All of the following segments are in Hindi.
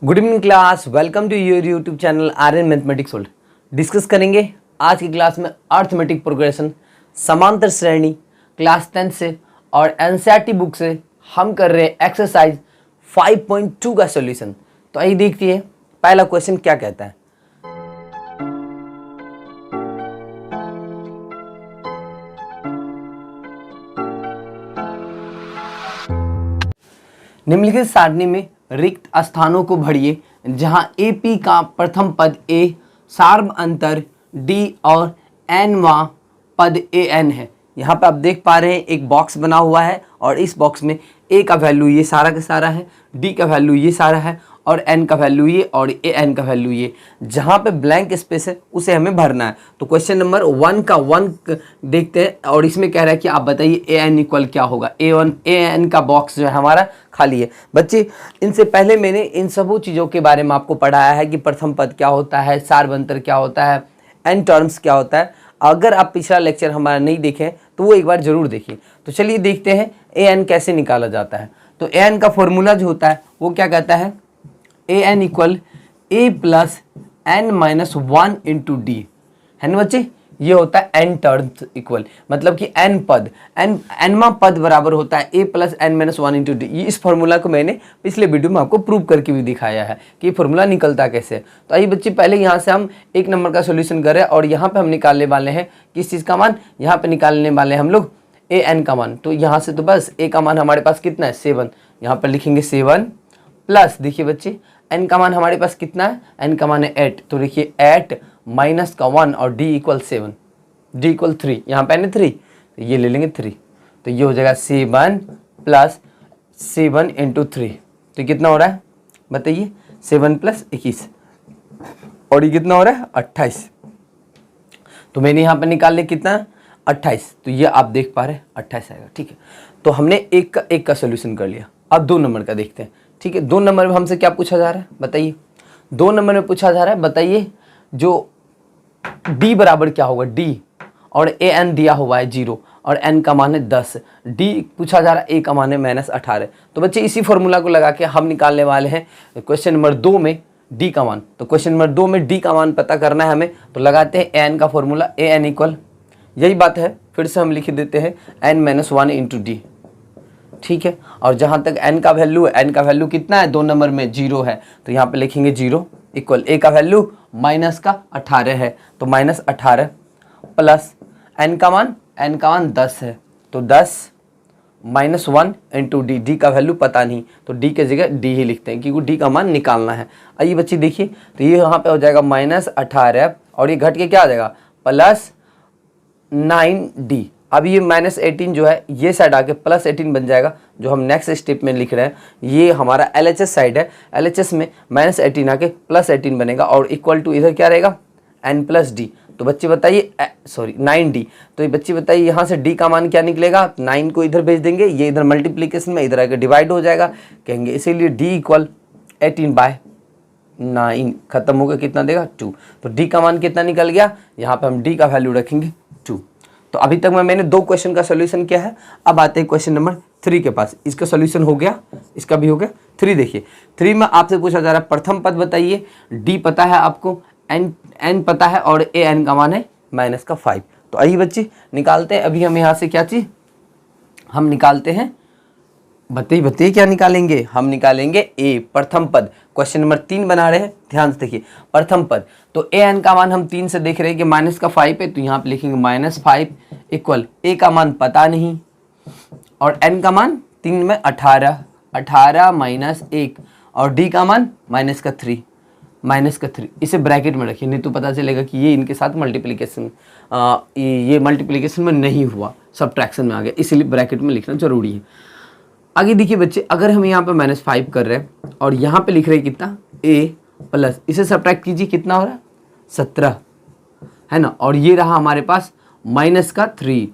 Good evening class, welcome to your YouTube channel Aryan mathematics world. Discuss करेंगे आज की क्लास में अर्थमेटिक प्रोग्रेशन, समांतर श्रेणी क्लास 10 से और एनसीईआरटी बुक से हम कर रहे हैं एक्सरसाइज 5.2 का सॉल्यूशन। तो आइए देखते हैं पहला क्वेश्चन क्या कहता है। निम्नलिखित सारणी में रिक्त स्थानों को भरिए जहां AP का प्रथम पद A, सार्व अंतर D और nवां पद AN है। यहाँ पे आप देख पा रहे हैं एक बॉक्स बना हुआ है और इस बॉक्स में A का वैल्यू ये सारा का सारा है, D का वैल्यू ये सारा है और N का वैल्यू ये और AN का वैल्यू ये। जहाँ पे ब्लैंक स्पेस है उसे हमें भरना है। तो क्वेश्चन नंबर 1 का 1 देखते हैं और इसमें कह रहा है कि आप बताइए AN इक्वल क्या होगा। AN का बॉक्स जो है हमारा खाली है। बच्चे इनसे पहले मैंने इन सबों चीज़ों के बारे में आपको पढ़ाया है कि प्रथम पद क्या होता है, सार्वंतर क्या होता है, N टर्म्स क्या होता है। अगर आप पिछला लेक्चर हमारा नहीं देखें तो वो एक बार जरूर देखिए। तो चलिए देखते हैं AN कैसे निकाला जाता है। तो AN का फॉर्मूला जो होता है वो क्या कहता है, AN equal A plus N minus 1 into D है ना बच्चे। ये होता है N टर्म्स इक्वल, मतलब कि N पद, Nवां पद बराबर होता है A plus N minus 1 into D. इस फॉर्मूला को मैंने पिछले वीडियो में आपको प्रूव करके भी दिखाया है कि ये फॉर्मूला निकलता कैसे है। तो आइए बच्चे पहले यहाँ से हम एक नंबर का सोल्यूशन करें और यहाँ पे हम निकालने वाले हैं किस चीज़ का मान, यहाँ पे निकालने वाले हैं हम लोग AN का मान। तो यहाँ से तो बस A का मान हमारे पास कितना है 7, यहाँ पर लिखेंगे 7 प्लस देखिए बच्चे N का मान हमारे पास कितना है, N का मान है 8। तो देखिए 8 माइनस का 1 और D इक्वल 7, D इक्वल 3, यहाँ पे 3 तो ये ले लेंगे 3। तो ये हो जाएगा 7 प्लस 7 इंटू 3। तो कितना हो रहा है बताइए, 7 प्लस 21 और ये कितना हो रहा है 28। तो मैंने यहाँ पे निकाल लिया कितना 28। तो ये आप देख पा रहे हैं 28 आएगा। ठीक है, तो हमने एक का सोल्यूशन कर लिया। अब 2 नंबर का देखते हैं। ठीक है, 2 नंबर में हमसे क्या पूछा जा रहा है बताइए। 2 नंबर में पूछा जा रहा है बताइए जो D बराबर क्या होगा, D और AN दिया हुआ है 0 और N का मान है 10, D पूछा जा रहा है A का मान है -18। तो बच्चे इसी फॉर्मूला को लगा के हम निकालने वाले हैं क्वेश्चन नंबर 2 में D का मान। तो क्वेश्चन नंबर 2 में D का मान पता करना है हमें। तो लगाते हैं AN का फॉर्मूला, AN इक्वल यही बात है, फिर से हम लिख देते हैं N माइनस 1 इंटू डी। ठीक है, और जहाँ तक N का वैल्यू है, N का वैल्यू कितना है 2 नंबर में 0 है, तो यहाँ पे लिखेंगे 0 इक्वल A का वैल्यू माइनस का 18 है, तो -18 प्लस N का मान 10 है, तो 10 माइनस 1 इंटू डी। डी का वैल्यू पता नहीं तो D के जगह D ही लिखते हैं क्योंकि D का मान निकालना है। आइए बच्चे देखिए, तो ये यहाँ पे हो जाएगा -18 और ये घट के क्या आ जाएगा प्लस 9D। अब ये -18 जो है ये साइड आके +18 बन जाएगा, जो हम नेक्स्ट स्टेप में लिख रहे हैं। ये हमारा LHS साइड है, LHS में -18 आके +18 बनेगा और इक्वल टू इधर क्या रहेगा N प्लस D। तो बच्चे बताइए 9D। तो ये बच्चे बताइए यहाँ से D का मान क्या निकलेगा, 9 को इधर भेज देंगे, ये इधर मल्टीप्लीकेशन में इधर आके डिवाइड हो जाएगा, कहेंगे इसीलिए D इक्वल 18/9 खत्म होगा, कितना देगा 2। तो D का मान कितना निकल गया, यहाँ पे हम D का वैल्यू रखेंगे 2। तो अभी तक मैंने 2 क्वेश्चन का सोल्यूशन किया है। अब आते हैं क्वेश्चन नंबर 3 के पास। इसका सोल्यूशन हो गया, इसका भी हो गया। 3 देखिए, 3 में आपसे पूछा जा रहा है प्रथम पद बताइए, D पता है आपको, N पता है और AN का मान है -5। तो आइए बच्चे निकालते हैं। अभी हम यहाँ से क्या चीज़ हम निकालते हैं, बताइए क्या निकालेंगे, हम निकालेंगे A प्रथम पद। क्वेश्चन नंबर 3 बना रहे हैं, ध्यान से देखिए प्रथम पद। तो AN का मान हम 3 से देख रहे हैं कि -5 है, तो यहाँ पे लिखेंगे -5 इक्वल A का मान पता नहीं और N का मान 3 में 18 माइनस 1 और D का मान -3 इसे ब्रैकेट में रखिए, नहीं तो पता चलेगा कि ये इनके साथ मल्टीप्लिकेशन ये मल्टीप्लिकेशन में नहीं हुआ, सब्ट्रैक्शन में आ गया, इसीलिए ब्रैकेट में लिखना जरूरी है। आगे देखिए बच्चे, अगर हम यहाँ पे -5 कर रहे हैं और यहाँ पे लिख रहे हैं कितना A प्लस, इसे सब्ट्रैक्ट कीजिए कितना हो रहा है 17 है ना, और ये रहा हमारे पास -3।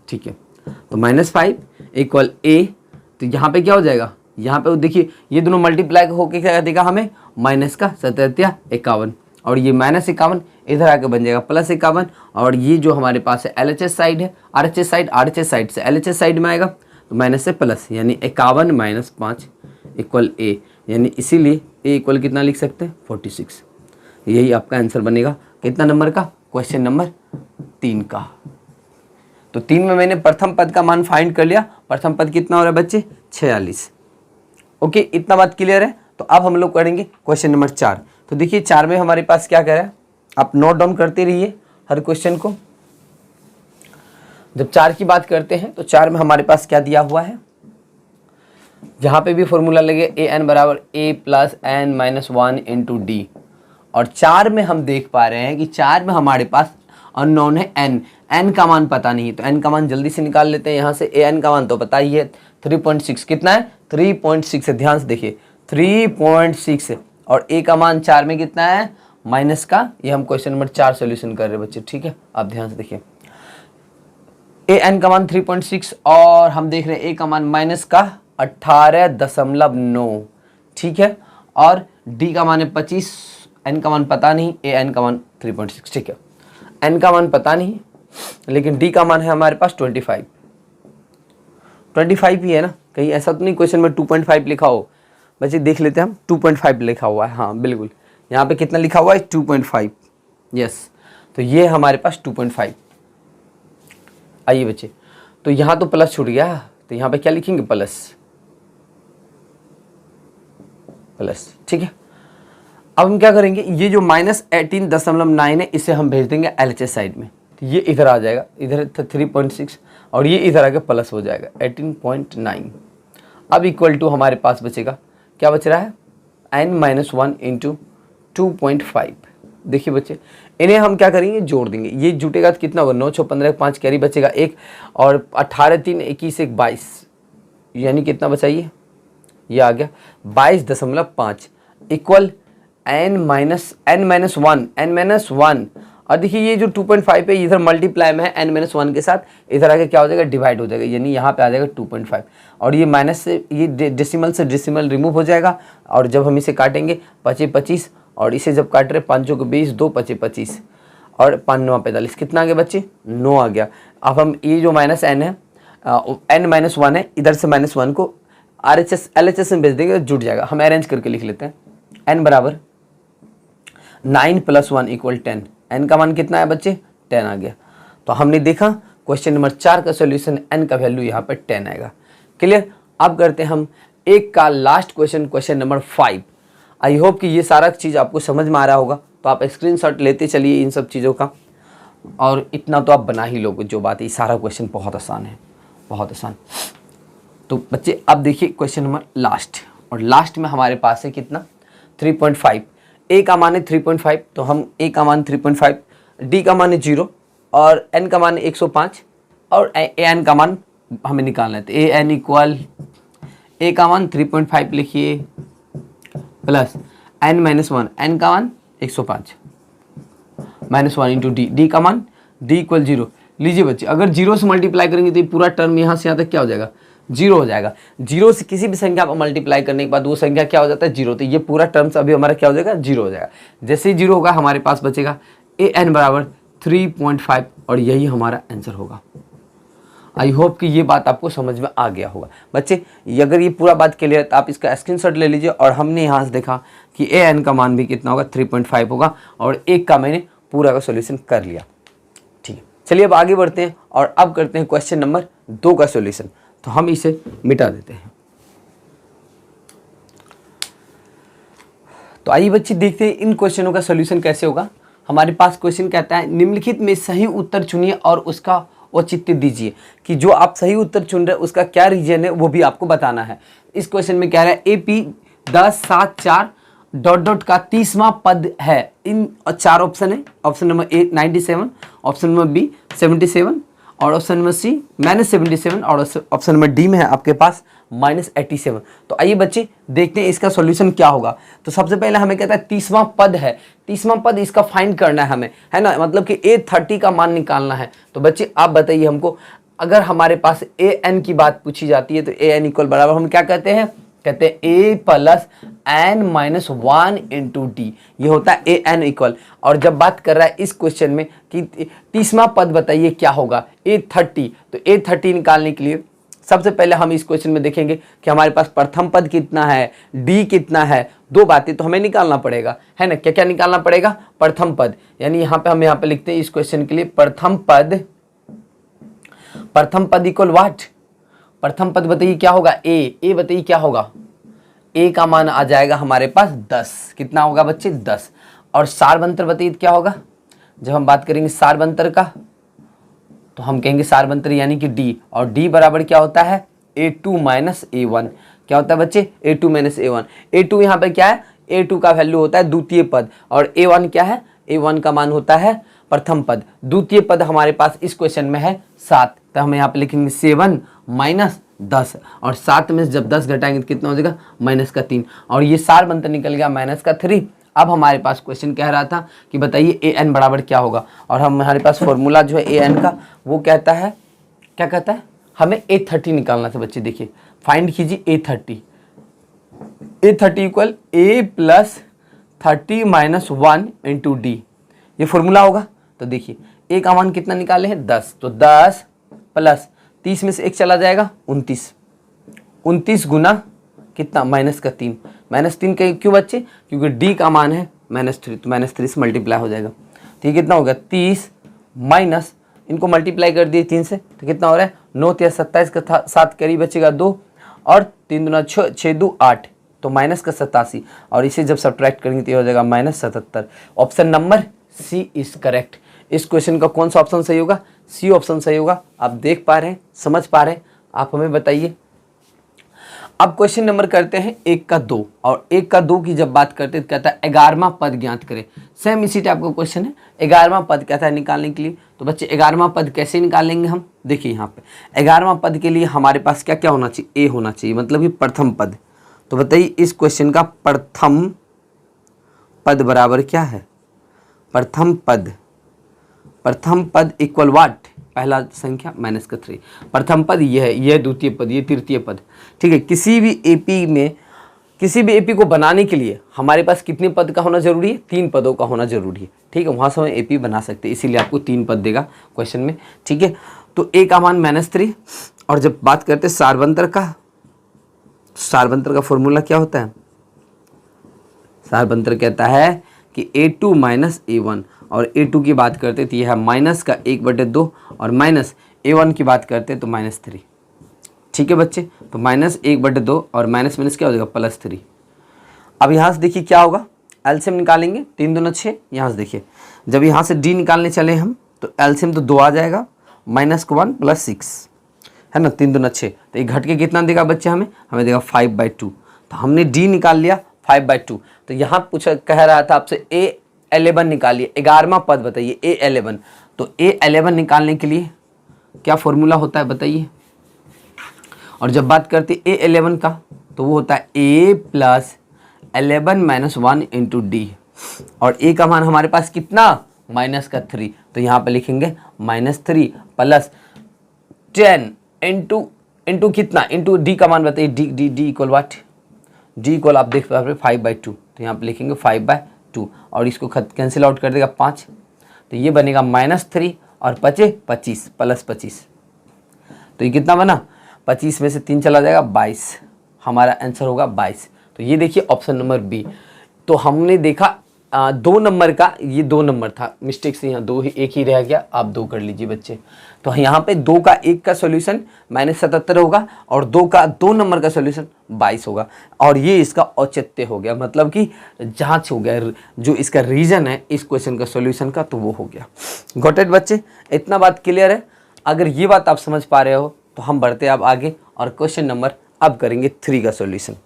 ठीक है, तो -5 इक्वल A। तो यहाँ पे क्या हो जाएगा, यहाँ पे देखिए ये दोनों मल्टीप्लाई होके क्या देगा हमें -51 और ये -51 इधर आके बन जाएगा +51 और ये जो हमारे पास है LHS साइड है, RHS साइड से LHS साइड में आएगा तो माइनस से प्लस, यानी 51 - 5 इक्वल A, यानी इसीलिए ए इक्वल कितना लिख सकते हैं 46। यही आपका आंसर बनेगा कितना नंबर का, क्वेश्चन नंबर 3 का। तो 3 में मैंने प्रथम पद का मान फाइंड कर लिया। प्रथम पद कितना हो रहा है बच्चे 46। ओके, इतना बात क्लियर है। तो अब हम लोग करेंगे क्वेश्चन नंबर 4। तो देखिए 4 में हमारे पास क्या कह रहा है, आप नोट डाउन करते रहिए हर क्वेश्चन को। जब 4 की बात करते हैं तो 4 में हमारे पास क्या दिया हुआ है, जहाँ पे भी फॉर्मूला लगे ए एन बराबर a plus n minus 1 into d. और 4 में हम देख पा रहे हैं कि 4 में हमारे पास अननोन है एन। एन का मान पता नहीं, तो एन का मान जल्दी से निकाल लेते हैं यहाँ से। ए एन का मान तो पता ही है 3.6, कितना है 3.6 है। ध्यान से देखिए 3.6 और ए का मान 4 में कितना है माइनस का। ये हम क्वेश्चन नंबर 4 सोल्यूशन कर रहे हैं बच्चे, ठीक है। आप ध्यान से देखिए ए एन का मान 3.6 और हम देख रहे हैं ए का मान माइनस का 18.9, ठीक है। और डी का मान है 25, एन का मान पता नहीं, ए एन का मान 3.6, ठीक है। एन का मान पता नहीं लेकिन डी का मान है हमारे पास 25 ही है ना, कहीं ऐसा तो नहीं क्वेश्चन में 2.5 लिखा हो। बच्चे देख लेते हैं हम, 2.5 लिखा हुआ है, हाँ बिल्कुल। यहाँ पे कितना लिखा हुआ है 2.5, यस। तो ये हमारे पास 2.5। आइए बच्चे, तो यहाँ तो प्लस छूट गया, तो यहाँ पे क्या लिखेंगे प्लस, ठीक है। अब हम क्या करेंगे, ये जो -18.9 है इसे हम भेज देंगे LHS साइड में, तो ये इधर आ जाएगा, इधर 3.6 और ये इधर आके प्लस हो जाएगा 18.9। अब इक्वल टू हमारे पास बचेगा, क्या बच रहा है n-1 इंटू 2.5। देखिए बच्चे, इन्हें हम क्या करेंगे जोड़ देंगे, ये जुटेगा तो कितना होगा 9 6 15 5 कैरी बचेगा 1 और 18 3 21 1 22, यानी कितना बचा ये आ गया 22.5 इक्वल n-1 और देखिए ये जो 2.5 है इधर मल्टीप्लाई में है n-1 के साथ, इधर आके क्या हो जाएगा डिवाइड हो जाएगा, यानी यहाँ पे आ जाएगा 2.5 और ये माइनस से ये डेसिमल से डेसिमल रिमूव हो जाएगा। और जब हम इसे काटेंगे 25 और इसे जब काट रहे 5 को 20 2 25 और 5 9 45, कितना आ गया बच्चे 9 आ गया। अब हम ये जो माइनस n है n-1 है, इधर से -1 को LHS में भेज देंगे तो जुट जाएगा। हम अरेंज करके लिख लेते हैं, n बराबर 9 + 1 = 10। n का मान कितना है बच्चे 10 आ गया। तो हमने देखा क्वेश्चन नंबर 4 का सॉल्यूशन, n का वैल्यू यहाँ पे 10 आएगा। क्लियर। अब करते हैं हम एक का last question, question number 5। I hope कि ये सारा चीज़ आपको समझ में आ रहा होगा, तो आप स्क्रीनशॉट लेते चलिए इन सब चीज़ों का, और इतना तो आप बना ही लोगे। जो बात है सारा क्वेश्चन बहुत आसान है, बहुत आसान। तो बच्चे अब देखिए क्वेश्चन नंबर लास्ट, और लास्ट में हमारे पास है कितना 3.5। ए का मान है 3.5, तो हम ए का मान 3.5, डी का मान है 0 और एन का मान 105 और ए एन का मान हमें निकालना है। तो ए एन इक्वल ए का मान 3.5 लिखिए प्लस n-1, एन का मान 105 -1 इंटू डी, डी का मान डी इक्वल 0। लीजिए बच्चे, अगर 0 से मल्टीप्लाई करेंगे तो ये पूरा टर्म यहाँ से यहाँ तक क्या हो जाएगा 0 हो जाएगा। 0 से किसी भी संख्या पर मल्टीप्लाई करने के बाद वो संख्या क्या हो जाता है 0, तो ये पूरा टर्म्स अभी हमारा क्या हो जाएगा 0 हो जाएगा। जैसे ही 0 होगा हमारे पास बचेगा ए एन बराबर 3.5 और यही हमारा आंसर होगा। आई होप कि ये बात आपको समझ में आ गया होगा। बच्चे अगर ये पूरा बात क्लियर है तो आप इसका स्क्रीनशॉट ले लीजिए। और हमने यहाँ से देखा कि ए एन का मान भी कितना होगा 3.5 होगा, और एक का मैंने पूरा का सोल्यूशन कर लिया। ठीक है, चलिए अब आगे बढ़ते हैं और अब करते हैं क्वेश्चन नंबर 2 का सोल्यूशन। तो हम इसे मिटा देते हैं। तो आइए बच्चे देखते हैं इन क्वेश्चनों का सोल्यूशन कैसे होगा। हमारे पास क्वेश्चन कहता है निम्नलिखित में सही उत्तर चुनिए और उसका औचित्य दीजिए, कि जो आप सही उत्तर चुन रहे हैं उसका क्या रीजन है वो भी आपको बताना है। इस क्वेश्चन में कह रहा है AP 10 7 4 ... का 30वां पद है। इन 4 ऑप्शन है, option number A 97, option number B 77 और ऑप्शन नंबर C -77 और ऑप्शन नंबर D में है आपके पास -87। तो आइए बच्चे देखते हैं इसका सॉल्यूशन क्या होगा। तो सबसे पहले हमें कहता है 30वां पद है, 30वां पद इसका फाइंड करना है हमें, है ना, मतलब कि A30 का मान निकालना है। तो बच्चे आप बताइए हमको, अगर हमारे पास AN की बात पूछी जाती है तो AN इक्वल बराबर हम क्या कहते हैं, कहते हैं A + n-1 इंटू डी, ये होता है AN इक्वल। और जब बात कर रहा है इस क्वेश्चन में कि 30वां पद बताइए क्या होगा A30, तो A30 निकालने के लिए सबसे पहले हम इस क्वेश्चन में देखेंगे कि हमारे पास प्रथम पद कितना है, डी कितना है, दो बातें तो हमें निकालना पड़ेगा, है ना। क्या क्या निकालना पड़ेगा, प्रथम पद, यानी यहाँ पे हम यहाँ पे लिखते हैं इस क्वेश्चन के लिए प्रथम पद इक्वल व्हाट, प्रथम पद बताइए क्या होगा, ए बताइए क्या होगा, ए का मान आ जाएगा हमारे पास 10, कितना होगा बच्चे 10। और सारवंतर बताइए क्या होगा, जब हम बात करेंगे सारवंतर का तो हम कहेंगे सारवंतर यानी कि डी, और डी बराबर क्या होता है A2 माइनस A1, क्या होता है बच्चे A2 माइनस A1। A2 यहाँ पे क्या है, A2 का वैल्यू होता है द्वितीय पद, और A1 क्या है, A1 का मान होता है प्रथम पद। द्वितीय पद हमारे पास इस क्वेश्चन में है 7, तो हम यहाँ पे लिखेंगे 7 माइनस 10, और 7 में जब 10 घटाएंगे तो कितना हो जाएगा -3, और ये सारवंतर निकल गया -3। अब हमारे पास क्वेश्चन कह रहा था कि बताइए an बराबर क्या होगा, और हमारे पास फॉर्मूला जो है an का वो कहता है, क्या कहता है, हमें A30 निकालना था बच्चे। देखिए फाइंड कीजिए A30 equal A plus 30 minus 1 into D, ये फॉर्मूला होगा। तो देखिए A का मान कितना निकाले हैं 10, तो 10 प्लस 30 में से 1 चला जाएगा 29 गुना कितना -3, -3 के क्यों बच्चे, क्योंकि डी का मान है -3, तो -3 से मल्टीप्लाई हो जाएगा। तो ये कितना हो गया 30 माइनस, इनको मल्टीप्लाई कर दिए 3 से तो कितना हो रहा है 9 × 27 का 7 करीब बचेगा 2, और 3 दूना 6 2 8, तो -87, और इसे जब सब्ट्रैक्ट करेंगे तो ये हो जाएगा -77। Option number C is correct. इस क्वेश्चन का कौन सा ऑप्शन सही होगा, सी ऑप्शन सही होगा। आप देख पा रहे हैं, समझ पा रहे हैं, आप हमें बताइए। अब क्वेश्चन नंबर करते हैं 1 का 2, और 1 का 2 की जब बात करते हैं तो कहता है 11वां पद ज्ञात करें। सेम इसी टाइप का क्वेश्चन है, 11वां पद कहता है निकालने के लिए। तो बच्चे 11वां पद कैसे निकालेंगे हम, देखिए यहाँ पे 11वां पद के लिए हमारे पास क्या क्या होना चाहिए, ए होना चाहिए, मतलब कि प्रथम पद। तो बताइए इस क्वेश्चन का प्रथम पद बराबर क्या है, प्रथम पद इक्वल व्हाट, पहला संख्या -3, प्रथम पद ये है, ये द्वितीय पद, ये तृतीय पद, ठीक है। किसी भी एपी को बनाने के लिए हमारे पास कितने पद का होना जरूरी है, 3 पदों का होना जरूरी है, ठीक है। वहाँ से हम एपी बना सकते हैं, इसीलिए आपको 3 पद देगा क्वेश्चन में, ठीक है। तो ए का मान -3, और जब बात करते हैं सारवंतर का फॉर्मूला क्या होता है, सारवंतर कहता है कि A2 माइनस A1, और A2 की बात करते तो यह है -1/2, और -A1 की बात करते तो -3, ठीक है बच्चे। तो -1/2 और माइनस क्या हो जाएगा +3। अब यहाँ से देखिए क्या होगा, एलसीएम निकालेंगे, 3 दूना 6, यहाँ से देखिए जब यहाँ से डी निकालने चले हम तो एलसीएम तो 2 आ जाएगा, -1 + 6 है ना, 3 दूना 6, तो ये घट के कितना देगा बच्चे, हमें देगा 5/2। तो हमने डी निकाल लिया 5/2। तो यहाँ कह रहा था आपसे A11 निकालिए, 11वां पद बताइए A11। तो A11 निकालने के लिए क्या फॉर्मूला होता है बताइए, और जब बात करते हैं A11 का तो वो होता है A प्लस 11 - 1 इंटू डी, और A का मान हमारे पास कितना -3, तो यहाँ पे लिखेंगे -3 प्लस 10 इंटू कितना, इंटू डी का मान बताइए, D equal what, D equal आप देख पा रहे 5/2, तो यहाँ पे लिखेंगे 5/2, और इसको कैंसिल आउट कर देगा 5, तो ये बनेगा -3 और 25 प्लस 25, तो ये कितना बना 25 में से 3 चला जाएगा 22, हमारा आंसर होगा 22। तो ये देखिए ऑप्शन नंबर बी। तो हमने देखा 2 नंबर का, ये 2 नंबर था, मिस्टेक से यहाँ 2 ही, 1 ही रह गया, आप 2 कर लीजिए बच्चे। तो यहाँ पे 2 का 1 का सॉल्यूशन -77 होगा, और 2 नंबर का सॉल्यूशन 22 होगा, और ये इसका औचित्य हो गया, मतलब कि जांच हो गया, जो इसका रीजन है इस क्वेश्चन का सॉल्यूशन का, तो वो हो गया। गॉट इट बच्चे, इतना बात क्लियर है। अगर ये बात आप समझ पा रहे हो तो हम बढ़ते हैं अब आगे, और क्वेश्चन नंबर अब करेंगे 3 का सॉल्यूशन।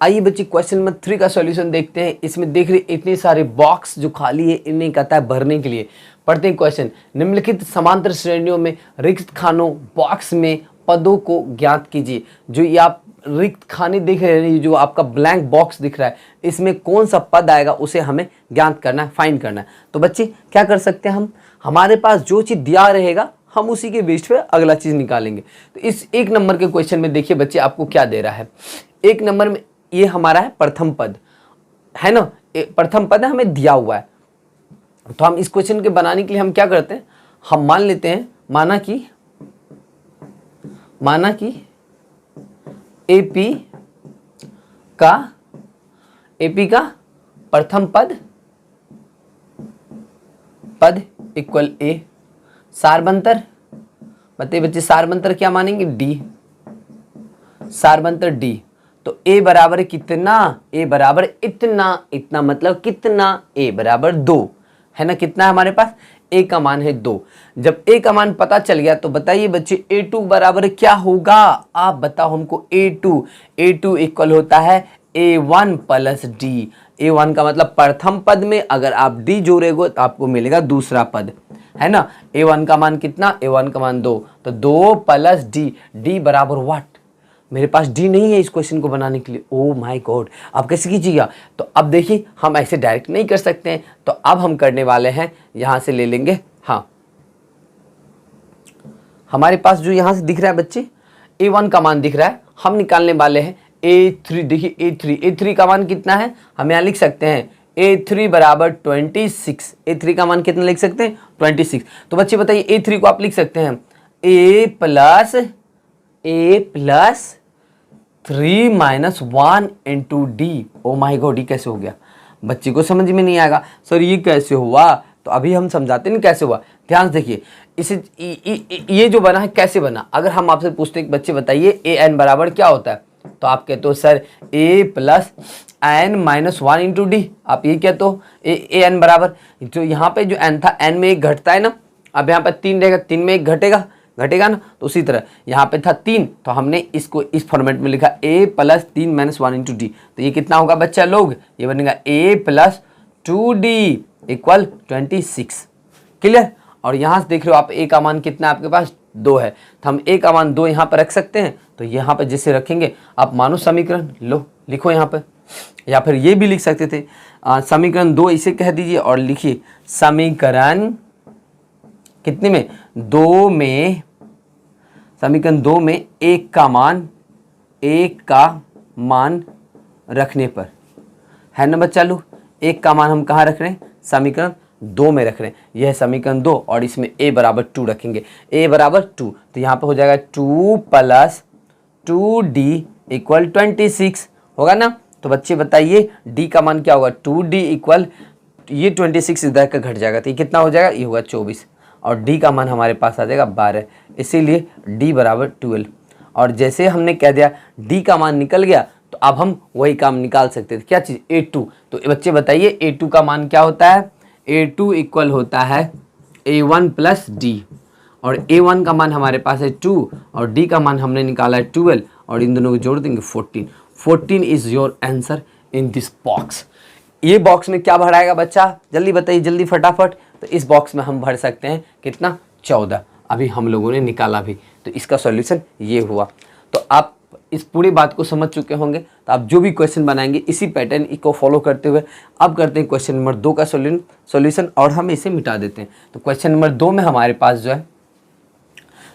आइए बच्चे क्वेश्चन नंबर 3 का सॉल्यूशन देखते हैं। इसमें देख रहे इतने सारे बॉक्स जो खाली है, इन्हें कहता है भरने के लिए। पढ़ते हैं क्वेश्चन, निम्नलिखित समांतर श्रेणियों में रिक्त खानों बॉक्स में पदों को ज्ञात कीजिए। जो ये आप रिक्त खाने देख रहे हैं, जो आपका ब्लैंक बॉक्स दिख रहा है, इसमें कौन सा पद आएगा उसे हमें ज्ञात करना है, फाइंड करना है। तो बच्चे क्या कर सकते हैं, हम हमारे पास जो चीज़ दिया रहेगा हम उसी के बेस पे अगला चीज़ निकालेंगे। तो इस 1 नंबर के क्वेश्चन में देखिए बच्चे आपको क्या दे रहा है। 1 नंबर में ये हमारा है प्रथम पद, है ना, प्रथम पद है, हमें दिया हुआ है। तो हम इस क्वेश्चन के बनाने के लिए हम क्या करते हैं, हम मान लेते हैं, माना कि एपी का प्रथम पद इक्वल ए, सार्वंतर, बताइए बच्चे सार्वंतर क्या मानेंगे, डी, सार्वंतर डी। तो ए बराबर कितना, ए बराबर इतना मतलब कितना, ए बराबर 2 है ना। कितना है हमारे पास, ए का मान है 2। जब ए का मान पता चल गया तो बताइए बच्चे A2 बराबर क्या होगा, आप बताओ हमको। A2 इक्वल होता है A1 प्लस डी। A1 का मतलब प्रथम पद में अगर आप डी जोड़ेगो तो आपको मिलेगा दूसरा पद, है ना। A1 का मान कितना, A1 का मान 2, तो 2 प्लस डी, डी बराबर व्हाट, मेरे पास डी नहीं है इस क्वेश्चन को बनाने के लिए। ओ माय गॉड, आप कैसे कीजिएगा। तो अब देखिए हम ऐसे डायरेक्ट नहीं कर सकते हैं, तो अब हम करने वाले हैं, यहां से ले लेंगे। हाँ, हमारे पास जो यहां से दिख रहा है बच्चे, A1 का मान दिख रहा है, हम निकालने वाले हैं A3। देखिए A3 का मान कितना है, हम यहाँ लिख सकते हैं A3 बराबर 26। A3 का मान कितना लिख सकते हैं, 26। तो बच्चे बताइए A3 को आप लिख सकते हैं A plus 3 minus 1 into D. Oh my god, ये कैसे हो गया, बच्चे को समझ में नहीं आएगा सर ये कैसे हुआ। तो अभी हम समझाते हैं कैसे हुआ, ध्यान से देखिए। इसे ये जो बना है कैसे बना। अगर हम आपसे पूछते हैं बच्चे बताइए an बराबर क्या होता है, तो आप कहते हो sir a plus n minus 1 into D. आप ये कहते हो an बराबर, जो यहाँ पे जो n था, n में एक घटता है ना, अब यहाँ पे 3 रहेगा, 3 में एक घटेगा ना। तो उसी तरह यहाँ पे था 3, तो हमने इसको इस फॉर्मेट में लिखा a plus 3 minus 1 into D. तो ये कितना होगा बच्चा लोग, ये बनेगा a plus 2d equal 26। Clear. और यहाँ से देख रहे हो आप a का मान कितना आपके पास 2 है, तो हम a का मान 2 यहाँ पर रख सकते हैं। तो यहाँ पर जैसे रखेंगे आप मानो समीकरण लो, लिखो यहाँ पर, या फिर ये भी लिख सकते थे समीकरण 2 इसे कह दीजिए और लिखिए समीकरण कितने में, 2 में, समीकरण 2 में एक का मान रखने पर, है ना बच्चा लोग। एक का मान हम कहाँ रख रहे हैं, समीकरण 2 में रख रहे हैं। यह है समीकरण 2 और इसमें a बराबर 2 रखेंगे, a बराबर 2, तो यहाँ पे हो जाएगा 2 प्लस 2d इक्वल 26 होगा ना। तो बच्चे बताइए d का मान क्या होगा, 2d इक्वल, ये 26 इधर का घट जाएगा तो ये कितना हो जाएगा, ये होगा 24, और d का मान हमारे पास आ जाएगा 12, इसीलिए d बराबर 12। और जैसे हमने कह दिया d का मान निकल गया, तो अब हम वही काम निकाल सकते थे, क्या चीज़, a2। तो बच्चे बताइए a2 का मान क्या होता है, a2 इक्वल होता है a1 प्लस डी, और a1 का मान हमारे पास है 2 और d का मान हमने निकाला है 12, और इन दोनों को जोड़ देंगे 14 is your answer in this box. ये बॉक्स में क्या भराएगा बच्चा, जल्दी बताइए, जल्दी फटाफट। तो इस बॉक्स में हम भर सकते हैं कितना, 14। अभी हम लोगों ने निकाला भी, तो इसका सॉल्यूशन ये हुआ। तो आप इस पूरी बात को समझ चुके होंगे। तो आप जो भी क्वेश्चन बनाएंगे इसी पैटर्न को फॉलो करते हुए अब करते हैं क्वेश्चन नंबर 2 का सॉल्यूशन, और हम इसे मिटा देते हैं। तो क्वेश्चन नंबर 2 में हमारे पास जो है,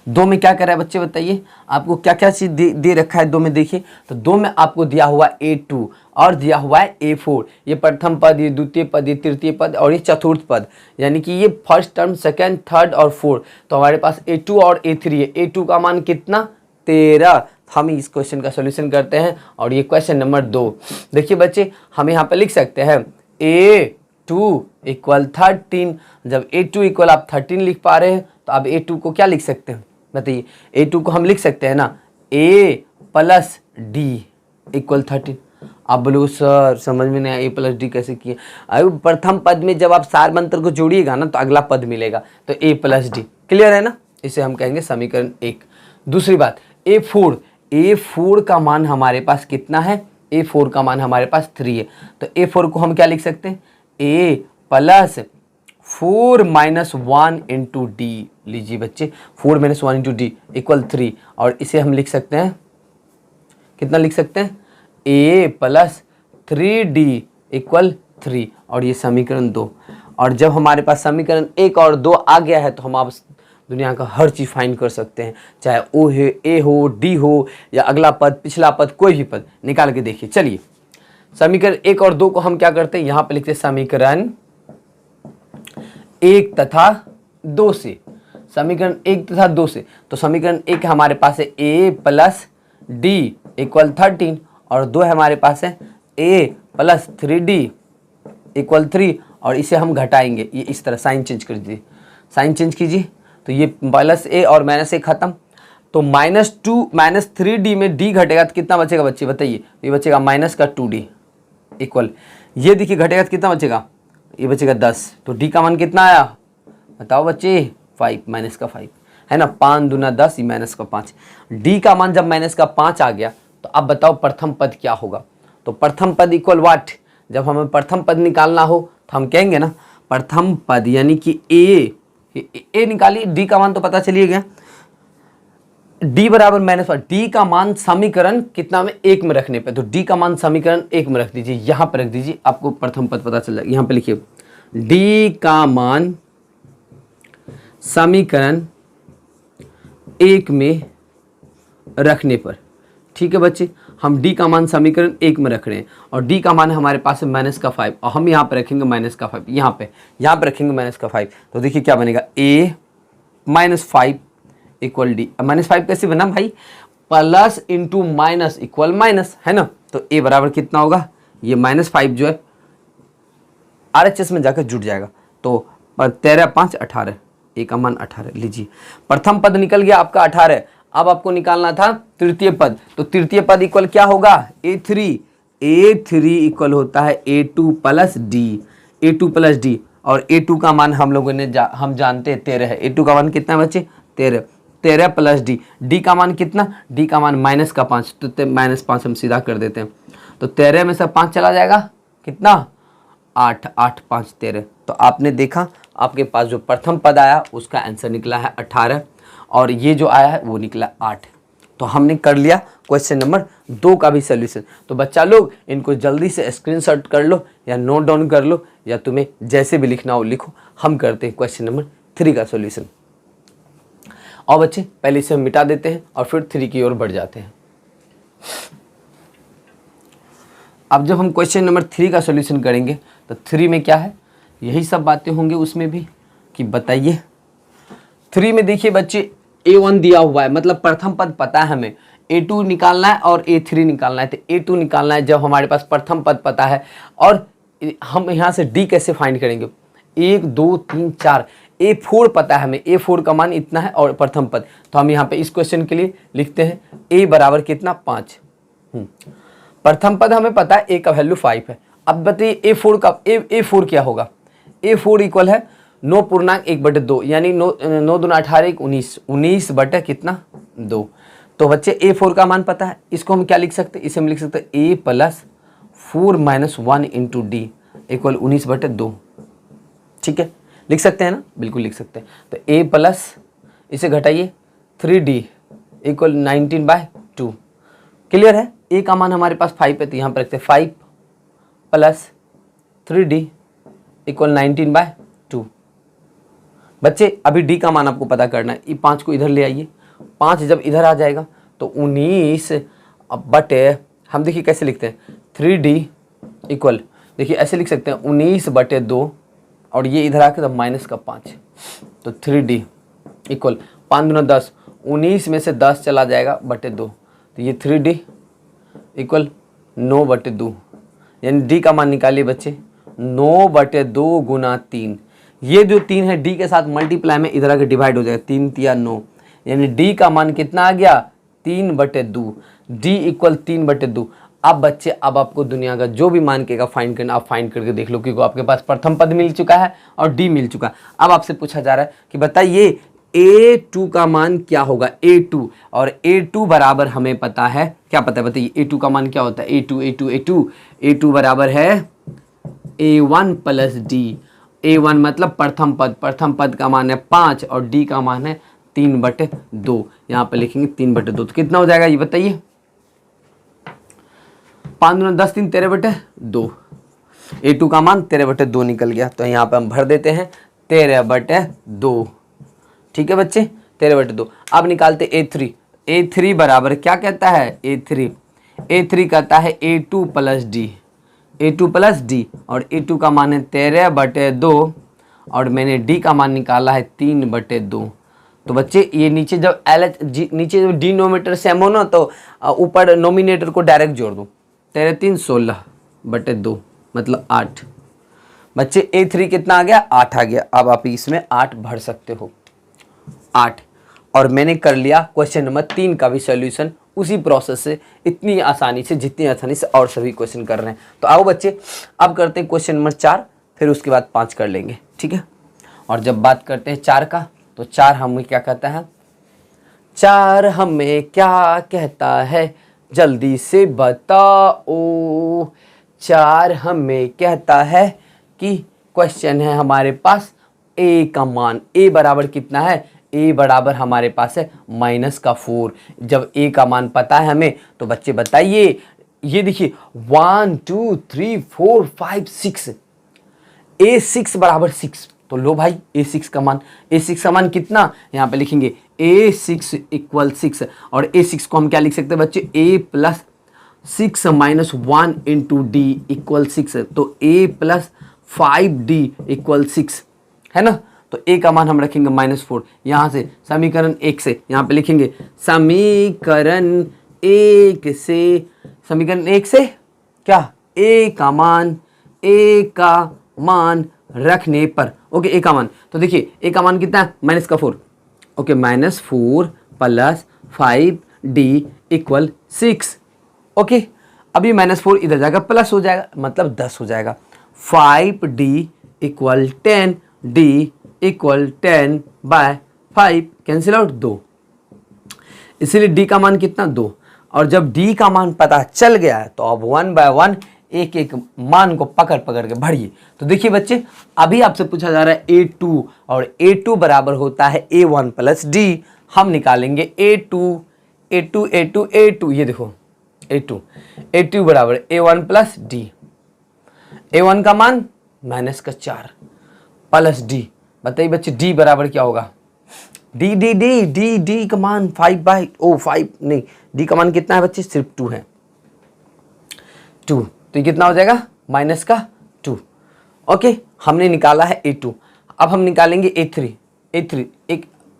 2 में क्या कर रहा है बच्चे बताइए, आपको क्या क्या चीज़ दे रखा है 2 में। देखिए तो 2 में आपको दिया हुआ A2 और दिया हुआ है A4, ये प्रथम पद, ये द्वितीय पद, ये तृतीय पद और ये चतुर्थ पद, यानी कि ये फर्स्ट टर्म, सेकेंड, थर्ड और फोर्थ। तो हमारे पास A2 और A3 है। A2 का मान कितना, 13। हम इस क्वेश्चन का सॉल्यूशन करते हैं, और ये क्वेश्चन नंबर 2। देखिए बच्चे हम यहाँ पे लिख सकते हैं A2 इक्वल 13। जब A2 इक्वल आप 13 लिख पा रहे हैं, तो आप A2 को क्या लिख सकते हैं बताइए, A2 को हम लिख सकते हैं ना A प्लस डी इक्वल 13। आप बोलो सर समझ में नहीं आया, A प्लस डी कैसे किए। अरे प्रथम पद में जब आप सार मंत्र को जोड़िएगा ना तो अगला पद मिलेगा, तो A प्लस डी, क्लियर है ना। इसे हम कहेंगे समीकरण 1। दूसरी बात A4 का मान हमारे पास कितना है, A4 का मान हमारे पास 3 है। तो A4 को हम क्या लिख सकते हैं, A plus 4 minus 1 into D. लीजिए बच्चे 4 माइनस 1 इंटू डी इक्वल 3, और इसे हम लिख सकते हैं, कितना लिख सकते हैं, A प्लस 3d इक्वल 3, और ये समीकरण 2। और जब हमारे पास समीकरण 1 और 2 आ गया है, तो हम आप दुनिया का हर चीज़ फाइंड कर सकते हैं, चाहे O है, A हो, D हो, या अगला पद, पिछला पद, कोई भी पद निकाल के देखिए। चलिए समीकरण 1 और 2 को हम क्या करते हैं, यहाँ पे लिखते हैं समीकरण 1 तथा 2 से। समीकरण 1 तथा 2 से, तो समीकरण 1 हमारे पास है a प्लस डी इक्वल 13 और 2 हमारे पास है a प्लस 3d इक्वल 3 और इसे हम घटाएंगे, ये इस तरह साइन चेंज कर दीजिए, साइन चेंज कीजिए तो ये प्लस a और माइनस a खत्म, तो -3d में d घटेगा तो कितना बचेगा बच्चे बताइए, ये बचेगा माइनस का 2d इक्वल, ये देखिए घटेगा तो कितना बचेगा, ये बचेगा 10, तो d का मान कितना आया बताओ बच्चे 5 माइनस का 5 है ना, 5 दूना 10 माइनस का 5, d का मान जब माइनस का 5 आ गया तो अब बताओ प्रथम पद क्या होगा, तो प्रथम पद इक्वल वाट, जब हमें प्रथम पद निकालना हो तो हम कहेंगे ना प्रथम पद यानी कि a निकालिए, d का मान तो पता चलिए गया, d बराबर माइनस वन, d का मान समीकरण कितना में 1 में रखने पे, तो d का मान समीकरण 1 में रख दीजिए, यहाँ पे रख दीजिए, आपको प्रथम पद पता चल जाएगा, यहाँ पे लिखिए d का मान समीकरण 1 में रखने पर, ठीक है बच्चे, हम d का मान समीकरण 1 में रख रहे हैं और d का मान हमारे पास है माइनस का 5 और हम यहाँ पे रखेंगे माइनस का 5, यहाँ पे रखेंगे माइनस का 5, तो देखिए क्या बनेगा a minus 5 equal D, minus 5 कैसे बना भाई, plus into minus equal minus है ना, तो a बराबर कितना होगा, ये -5 जो है RHS में जाकर जुड़ जाएगा, तो 13 5 18, a का मान 18, लीजिए प्रथम पद निकल गया आपका 18, अब आपको निकालना था तृतीय पद, तो तृतीय पद इक्वल क्या होगा a3 इक्वल होता है a2 प्लस डी, और a2 का मान हम लोगों ने हम जानते हैं 13 है, a2 का मान कितना है बच्चे 13 प्लस डी का मान कितना, डी का मान माइनस का 5, तो -5 हम सीधा कर देते हैं, तो 13 में से 5 चला जाएगा कितना 8 5 13, तो आपने देखा आपके पास जो प्रथम पद आया उसका आंसर निकला है 18 और ये जो आया है वो निकला 8, तो हमने कर लिया क्वेश्चन नंबर 2 का भी सोल्यूशन। तो बच्चा लोग इनको जल्दी से स्क्रीनशॉट कर लो या नोट डाउन कर लो या तुम्हें जैसे भी लिखना हो लिखो, हम करते हैं क्वेश्चन नंबर 3 का सोल्यूशन। और बच्चे पहले इसे हम मिटा देते हैं और फिर 3 की ओर बढ़ जाते हैं। अब जब हम क्वेश्चन नंबर 3 का सोल्यूशन करेंगे तो 3 में क्या है, यही सब बातें होंगी उसमें भी, कि बताइए 3 में देखिए बच्चे a1 दिया हुआ है, मतलब प्रथम पद पता है हमें, a2 निकालना है और a3 निकालना है, तो a2 निकालना है जब हमारे पास प्रथम पद पता है, और हम यहाँ से d कैसे फाइंड करेंगे, 1 2 3 4, a4 पता है हमें, a4 का मान इतना है और प्रथम पद, तो हम यहाँ पे इस क्वेश्चन के लिए लिखते हैं a बराबर कितना 5, प्रथम पद हमें पता है a का वैल्यू 5 है। अब बताइए a4 का a4 क्या होगा, a4 इक्वल है 9.1/2 यानी 9 दूना 18 19 बटे कितना 2, तो बच्चे a4 का मान पता है, इसको हम क्या लिख सकते हैं, इसे हम लिख सकते हैं a plus 4 - 1 into D equal 19/2, ठीक है लिख सकते हैं ना, बिल्कुल लिख सकते हैं, तो a प्लस इसे घटाइए 3d इक्वल 19/2, क्लियर है, a का मान हमारे पास 5 है तो यहाँ पर रखते हैं 5 प्लस 3d इक्वल 19/2। बच्चे अभी d का मान आपको पता करना है, ये 5 को इधर ले आइए, 5 जब इधर आ जाएगा तो 19 बटे, हम देखिए कैसे लिखते हैं 3d इक्वल, देखिए ऐसे लिख सकते हैं 19/2 और ये इधर आके तो माइनस का 5, तो 3d इक्वल 5 दूना 10, 19 में से 10 चला जाएगा बटे 2, तो ये 3d इक्वल 9/2, यानी d का मान निकालिए बच्चे 9/2 गुना 3, ये जो 3 है d के साथ मल्टीप्लाई में इधर आके डिवाइड हो जाएगा, 3 3 9, यानी d का मान कितना आ गया 3/2, d इक्वल 3/2। अब बच्चे अब आपको दुनिया का जो भी मान के का फाइंड करना आप फाइंड करके देख लो, क्योंकि आपके पास प्रथम पद मिल चुका है और d मिल चुका है। अब आपसे पूछा जा रहा है कि बताइए a2 का मान क्या होगा, a2, और a2 बराबर हमें पता है, क्या पता है बताइए a2 का मान क्या होता है, a2 बराबर है a1 प्लस d, a1 मतलब प्रथम पद का मान है 5 और d का मान है 3/2, यहाँ पर लिखेंगे 3/2, तो कितना हो जाएगा ये बताइए, 5 दूना 10 3 13/2, a2 का मान 13/2 निकल गया, तो यहाँ पे हम भर देते हैं 13/2, ठीक है बच्चे 13/2। अब निकालते a3 बराबर क्या कहता है, a3 कहता है a2 प्लस d, और a2 का मान है 13/2 और मैंने d का मान निकाला है 3/2, तो बच्चे ये नीचे जब नीचे जब डिनोमिनेटर सेम हो ना तो ऊपर नोमिनेटर को डायरेक्ट जोड़ दो। 13 3 16 बटे 2 मतलब 8। बच्चे A3 कितना आ गया? 8 आ गया। अब आप इसमें 8 भर सकते हो, 8। और मैंने कर लिया क्वेश्चन नंबर 3 का भी सोल्यूशन उसी प्रोसेस से, इतनी आसानी से जितनी आसानी से और सभी क्वेश्चन कर रहे हैं। तो आओ बच्चे अब करते हैं क्वेश्चन नंबर 4, फिर उसके बाद 5 कर लेंगे, ठीक है। और जब बात करते हैं 4 का, तो 4 हमें क्या कहता है? 4 हमें क्या कहता है, जल्दी से बताओ। 4 हमें कहता है कि क्वेश्चन है हमारे पास a का मान, a बराबर कितना है? a बराबर हमारे पास है -4। जब a का मान पता है हमें तो बच्चे बताइए, ये देखिए 1 2 3 4 5 6, a6 बराबर 6। तो लो भाई a6 का मान कितना? यहाँ पे लिखेंगे a6 इक्वल 6। और a6 को हम क्या लिख सकते हैं बच्चे? a plus 6 minus 1 into D equal 6। तो a प्लस 5d इक्वल 6 है ना। तो a का मान हम रखेंगे -4। यहाँ से समीकरण 1 से यहाँ पे लिखेंगे समीकरण 1 से क्या? a का मान रखने पर, ओके a का मान, तो देखिए a का मान कितना है? -4। Okay -4 plus 5d equal 6। Okay अभी -4 इधर जाएगा प्लस हो जाएगा, मतलब 10 हो जाएगा। 5d equal 10, d equal 10 by 5, cancel out 2, इसीलिए d का मान कितना? 2। और जब d का मान पता चल गया है तो अब 1 बाय 1 एक एक मान को पकड़ के भरिए। तो देखिए बच्चे अभी आपसे पूछा जा रहा है a2, और a2 बराबर होता है a1 प्लस d। हम निकालेंगे a2, ये देखो a2 बराबर a1 प्लस d। a1 का मान -4 प्लस d। बताइए बच्चे d बराबर क्या होगा? d का मान 5 नहीं, d का मान कितना है बच्चे? सिर्फ 2 है, 2। तो ये कितना हो जाएगा? -2। ओके हमने निकाला है a2। अब हम निकालेंगे a3।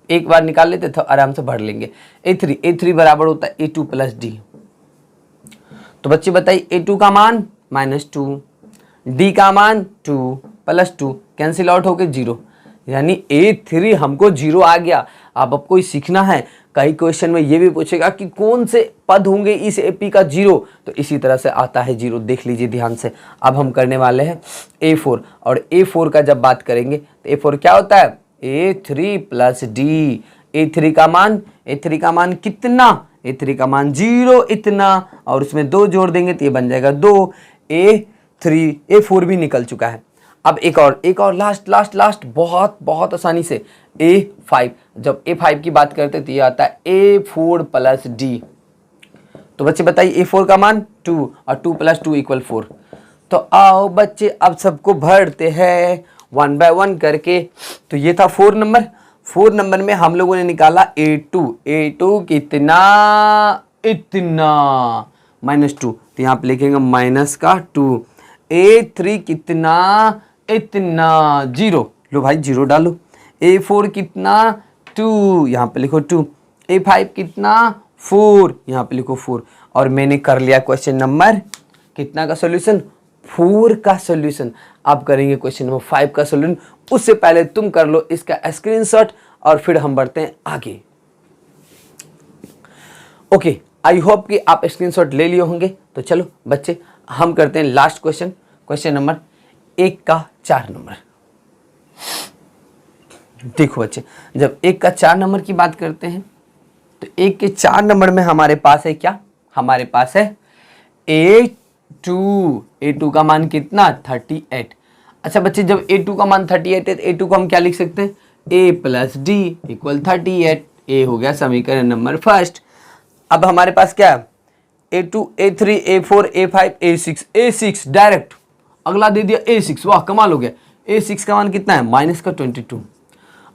एक बार निकाल लेते तो आराम से भर लेंगे। a3 बराबर होता है a2 प्लस d। तो बच्चे बताइए a2 का मान -2, d का मान 2 प्लस 2, कैंसिल आउट होके 0, यानी a3 हमको 0 आ गया। अब कोई सीखना है, कई क्वेश्चन में ये भी पूछेगा कि कौन से पद होंगे इस AP का 0, तो इसी तरह से आता है 0, देख लीजिए ध्यान से। अब हम करने वाले हैं a4, और a4 का जब बात करेंगे तो a4 क्या होता है? a3 plus d। a3 का मान कितना? a3 का मान 0 इतना, और उसमें 2 जोड़ देंगे तो ये बन जाएगा 2। a4 भी निकल चुका है। अब एक और लास्ट बहुत आसानी से a5। जब a5 की बात करते हैं तो ये आता है a4 प्लस d। तो बच्चे बताइए a4 का मान 2, और 2 प्लस 2 इक्वल 4। तो आओ बच्चे अब सबको भरते हैं 1 बाय 1 करके। तो ये था 4 नंबर। 4 नंबर में हम लोगों ने निकाला a2 कितना? इतना -2, तो यहाँ पे लिखेंगे -2। a3 कितना? इतना 0, लो भाई 0 डालो। a4 कितना? 2, यहाँ पे लिखो 2। a5 कितना? 4, यहाँ पे लिखो 4। और मैंने कर लिया क्वेश्चन नंबर कितना का सॉल्यूशन? 4 का सॉल्यूशन। अब करेंगे क्वेश्चन नंबर 5 का सॉल्यूशन। उससे पहले तुम कर लो इसका स्क्रीनशॉट, और फिर हम बढ़ते हैं आगे। ओके आई होप कि आप स्क्रीनशॉट ले लिए होंगे। तो चलो बच्चे हम करते हैं लास्ट क्वेश्चन नंबर 1 का 4 नंबर। देखो बच्चे जब 1 का 4 नंबर की बात करते हैं तो 1 के 4 नंबर में हमारे पास है क्या? हमारे पास है a2 का मान कितना? 38। अच्छा बच्चे जब a2 का मान 38 है तो a2 को हम क्या लिख सकते हैं? a plus d equal 38। a हो गया समीकरण नंबर फर्स्ट। अब हमारे पास क्या है? a2, a3, a4, a5, a6 direct अगला दे दिया a6। वाह कमाल हो गया। a6 का मान कितना है? -22।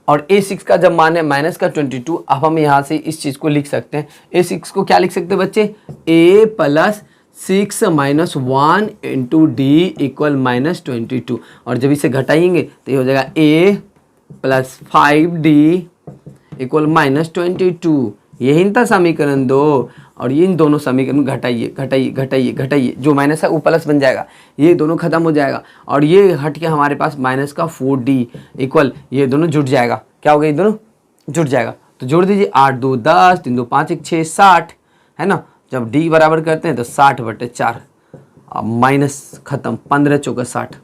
और a6 का जब मान है -22, अब हम यहाँ से इस चीज़ को लिख सकते हैं। a6 को क्या लिख सकते हैं बच्चे? a plus 6 minus 1 into D equal -22। और जब इसे घटाएंगे तो ये हो जाएगा a प्लस 5d इक्वल -22, यही था समीकरण 2। और इन दोनों समीकरण घटाइए घटाइए घटाइए घटाइए, जो माइनस है वो प्लस बन जाएगा, ये दोनों खत्म हो जाएगा और ये हट के हमारे पास माइनस का 4d इक्वल ये दोनों जुड़ जाएगा। क्या होगा, ये दोनों जुड़ जाएगा। तो जोड़ दीजिए, 8 2 10, 3 2 5 1 6 60 है ना। जब d बराबर करते हैं तो 60/4, अब माइनस खत्म, 15 चौका 60,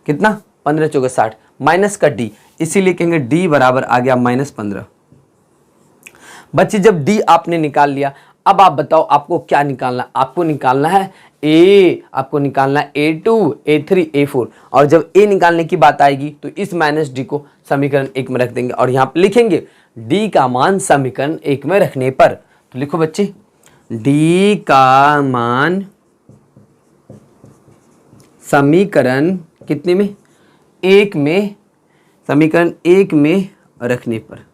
कितना 15 चौका 60 माइनस का d, इसीलिए कहेंगे d बराबर आ गया -15। बच्चे जब d आपने निकाल लिया, अब आप बताओ आपको क्या निकालना, आपको निकालना है a, आपको निकालना है A2 A3 A4। और जब a निकालने की बात आएगी तो इस -d को समीकरण 1 में रख देंगे और यहाँ पे लिखेंगे d का मान समीकरण 1 में रखने पर। तो लिखो बच्चे, d का मान समीकरण कितने में, 1 में, समीकरण 1 में रखने पर।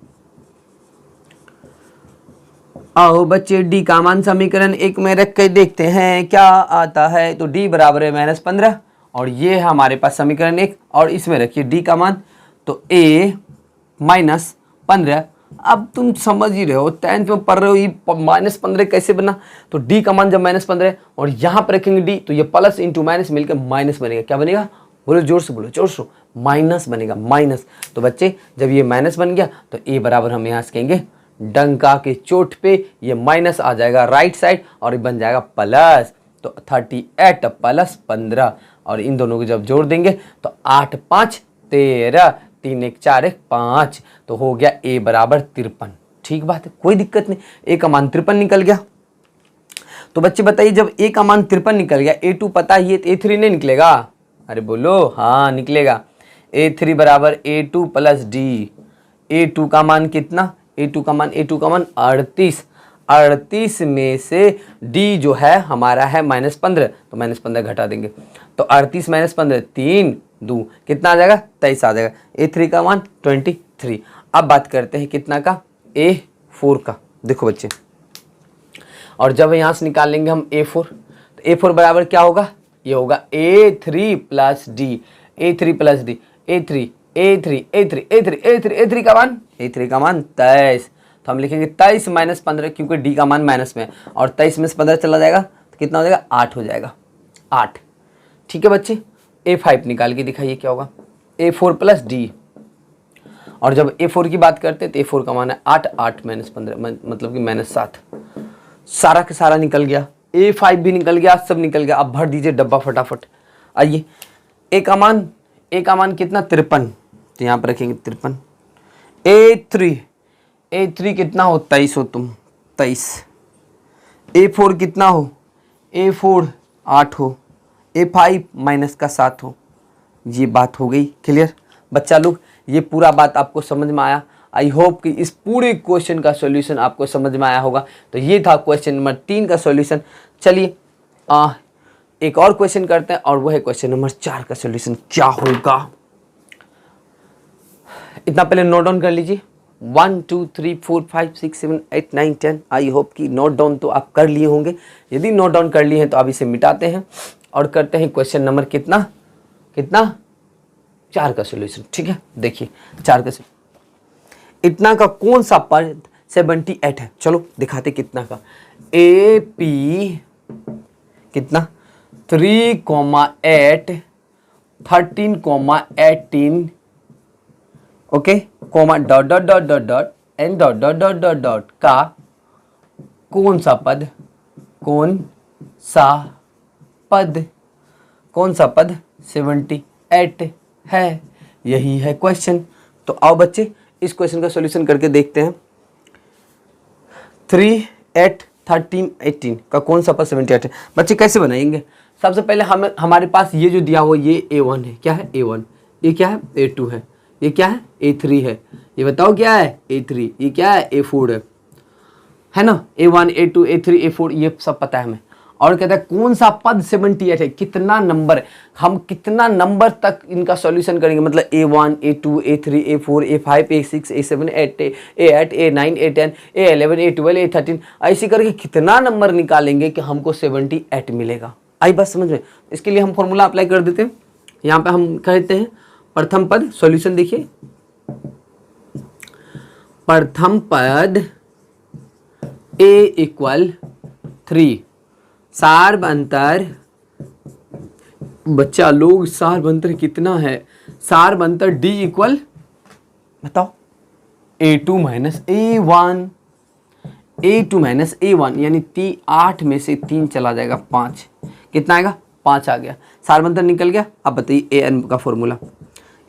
आओ बच्चे d का मान समीकरण 1 में रख के देखते हैं क्या आता है। तो d बराबर है -15 और ये है हमारे पास समीकरण 1 और इसमें रखिए d का मान, तो a -15। अब तुम समझ ही रहे हो, 10th में पढ़ रहे हो, ये -15 कैसे बना। तो d का मान जब -15 है और यहाँ पर रखेंगे d, तो ये प्लस इंटू माइनस मिलकर माइनस बनेगा। क्या बनेगा, बोलो जोर से, बोलो जोर से, माइनस बनेगा, माइनस। तो बच्चे जब ये माइनस बन गया तो a बराबर हम यहाँ से कहेंगे डंका के चोट पे ये माइनस आ जाएगा राइट साइड और ये बन जाएगा प्लस। तो 38 + 15 और इन दोनों को जब जोड़ देंगे तो 8 5 13, 3 1 4 1 5, तो हो गया a बराबर 53। ठीक बात है, कोई दिक्कत नहीं, a का मान 53 निकल गया। तो बच्चे बताइए, जब a का मान 53 निकल गया, a2 पता ही है तो a3 नहीं निकलेगा। अरे बोलो, हाँ निकलेगा। a3 बराबर a2 + d, a2 का मान कितना, a2 का मान 38, 38 में से d जो है हमारा है -15, तो -15 घटा देंगे। तो 38 - 15 3 2 कितना आ जाएगा, 23 आ जाएगा। a3 का मान 23। अब बात करते हैं कितना का, a4 का। देखो बच्चे, और जब यहाँ से निकाल लेंगे हम a4, तो a4 बराबर क्या होगा, ये होगा a3 + d, a3 + d, a3 का मान 23। तो हम लिखेंगे 23 - 15, क्योंकि d का मान माइनस में है और 23 में से 15 चला जाएगा तो कितना हो जाएगा, 8 हो जाएगा, 8। ठीक है बच्चे, a5 निकाल के दिखाइए क्या होगा, a4 + d। और जब a4 की बात करते हैं तो a4 का मान है 8, 8 - 15 मतलब कि -7। सारा का सारा निकल गया, a5 भी निकल गया, सब निकल गया। अब भर दीजिए डब्बा फटाफट। आइए, a का मान कितना, 53, तो यहाँ पर रखेंगे 53। a3 कितना हो, 23 हो तुम, 23। a4 कितना हो, a4 8 हो, a5 -7 हो। ये बात हो गई क्लियर बच्चा लोग, ये पूरा बात आपको समझ में आया। आई होप कि इस पूरे क्वेश्चन का सॉल्यूशन आपको समझ में आया होगा। तो ये था क्वेश्चन नंबर 3 का सॉल्यूशन। चलिए एक और क्वेश्चन करते हैं और वो है क्वेश्चन नंबर 4 का सॉल्यूशन क्या होगा। इतना पहले नोट डाउन कर लीजिए, 1 2 3 4 5 6 7 8 9 10। आई होप कि नोट डाउन तो आप कर लिए होंगे। यदि नोट डाउन कर लिए हैं तो आप इसे मिटाते हैं और करते हैं क्वेश्चन नंबर कितना 4 का सॉल्यूशन। ठीक है, देखिए 4 का इतना का कौन सा पद 78 है, चलो दिखाते कितना का। AP कितना 3,8 13,18 okay comma dot dot dot dot dot and dot dot dot dot dot का कौन सा पद 78 है, यही है क्वेश्चन। तो आओ बच्चे इस क्वेश्चन का सॉल्यूशन करके देखते हैं। 3 8 13 18 का कौन सा पद 78 है। बच्चे कैसे बनाएंगे, सबसे पहले हमारे पास ये जो दिया हुआ ये A1 है, क्या है A1, ये क्या है A2 है, ये क्या है A3 है, ये बताओ क्या है A3, ये क्या है A4 है ना। A1 A2 A3 A4 ये सब पता है हमें। और कहता है कौन सा पद 78 है, कितना नंबर, हम कितना नंबर तक इनका सॉल्यूशन करेंगे, मतलब A1 A2 A3 A4 A5 A6 A7 A8 A9 A10 A11 A12 A13 ऐसी करके कितना नंबर निकालेंगे कि हमको 78 मिलेगा। आई बात समझ में। इसके लिए हम फॉर्मूला अप्लाई कर देते हैं। यहाँ पे हम कहते हैं प्रथम पद, सॉल्यूशन देखिए प्रथम पद a इक्वल 3, सार्ब अंतर, बच्चा लोग सार्ब अंतर कितना है, सार्ब अंतर d इक्वल बताओ a2 minus a1, a2 minus a1 यानी 8 में से 3 चला जाएगा 5, कितना आएगा 5 आ गया, सार्ब अंतर निकल गया। अब बताइए an का फॉर्मूला,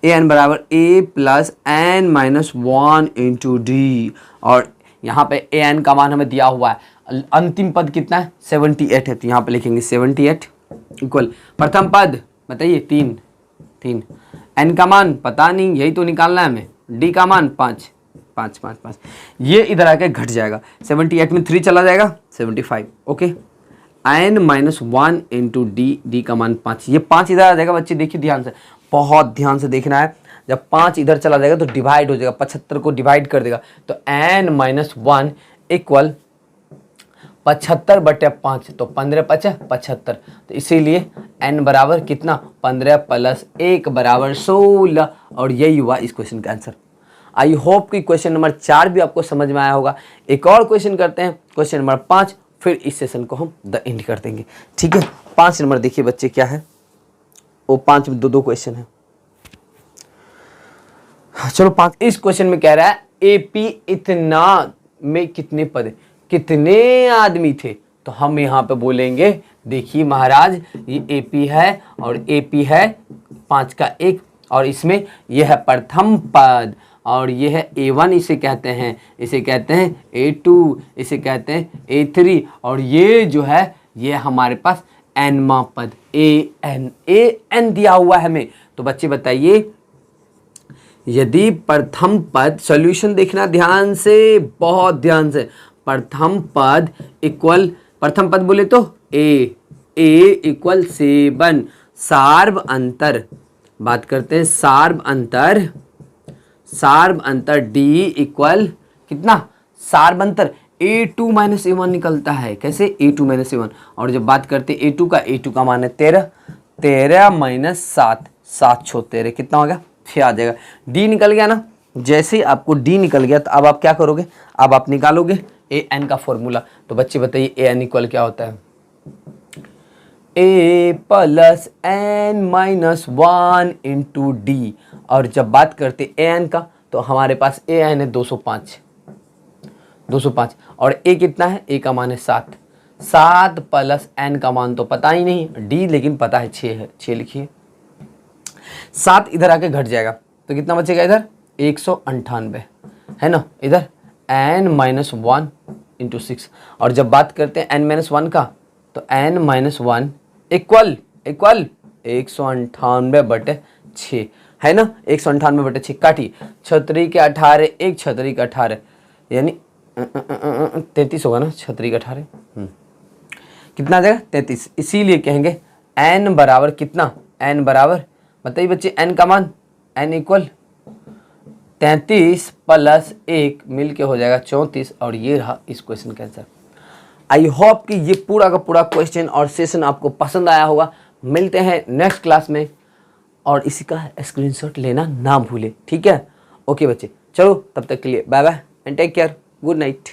an बराबर a plus n minus 1 into d, और यहाँ पे an का मान हमें दिया हुआ है, अंतिम पद कितना है 78 है, तो यहाँ पे लिखेंगे 78 इक्वल प्रथम पद बताइए 3, n का मान पता नहीं, यही तो निकालना है हमें, d का मान 5, ये इधर आके घट जाएगा, 78 में 3 चला जाएगा 75, okay. n minus 1 into D का मान 5, ये 5 इधर आ जाएगा बच्चे, देखिए ध्यान से, बहुत ध्यान से देखना है, जब 5 इधर चला जाएगा तो डिवाइड हो जाएगा, 75 को डिवाइड कर देगा, तो n माइनस 1 इक्वल 75/5, तो 15×5 = 75, तो इसीलिए n बराबर कितना 15 प्लस 1 बराबर 16, और यही हुआ इस क्वेश्चन का आंसर। आई होप कि क्वेश्चन नंबर 4 भी आपको समझ में आया होगा। एक और क्वेश्चन करते हैं, क्वेश्चन नंबर 5, फिर इस सेशन को हम द एंड कर देंगे, ठीक है। 5 नंबर देखिए बच्चे क्या है, वो 5 में 2 क्वेश्चन है। चलो 5, इस क्वेश्चन में कह रहा है एपी इतना में कितने पद, कितने आदमी थे, तो हम यहाँ पे बोलेंगे देखिए महाराज, ये एपी है और एपी है 5 का 1, और इसमें यह है प्रथम पद, और ये है a1 इसे कहते हैं, इसे कहते हैं a2, इसे कहते हैं a3, और ये जो है ये हमारे पास nवां पद an दिया हुआ है हमें। तो बच्चे बताइए, यदि प्रथम पद, सॉल्यूशन देखना ध्यान से, बहुत ध्यान से, प्रथम पद इक्वल, प्रथम पद बोले तो a इक्वल 7, सार्ब अंतर, बात करते हैं सार्ब अंतर d इक्वल कितना, सार्ब अंतर a2 माइनस a1 निकलता है, कैसे a2 माइनस a1, और जब बात करते हैं a2 का मान है 13 माइनस 7 छो 13, कितना हो गया 6 आ जाएगा, d निकल गया ना। जैसे ही आपको d निकल गया तो अब आप क्या करोगे, अब आप निकालोगे an का फॉर्मूला। तो बच्चे बताइए an इक्वल क्या होता है, a plus n minus 1 into d, और जब बात करते an का तो हमारे पास an है 205, और a कितना है, a का मान है 7 प्लस n का मान तो पता ही नहीं, d लेकिन पता है 6 है, 6 लिखिए, 7 इधर आके घट जाएगा तो कितना बचेगा इधर 198 है ना, इधर n माइनस 1 इंटू 6, और जब बात करते हैं n माइनस 1 का तो n माइनस 1 इक्वल 198/6 है ना, 198/6 काटी, 6 के 18, 1 6 के 18 यानी 33 होगा ना, 6 के 18 कितना आ जाएगा 33, इसीलिए कहेंगे n बराबर कितना, n बराबर बताइए बच्चे, n का मान, n इक्वल 33 प्लस 1 मिल के हो जाएगा 34, और ये रहा इस क्वेश्चन का आंसर। आई होप कि ये पूरा का पूरा क्वेश्चन और सेशन आपको पसंद आया होगा। मिलते हैं नेक्स्ट क्लास में, और इसी का स्क्रीनशॉट लेना ना भूले, ठीक है। ओके बच्चे, चलो तब तक के लिए bye bye and take care, good night.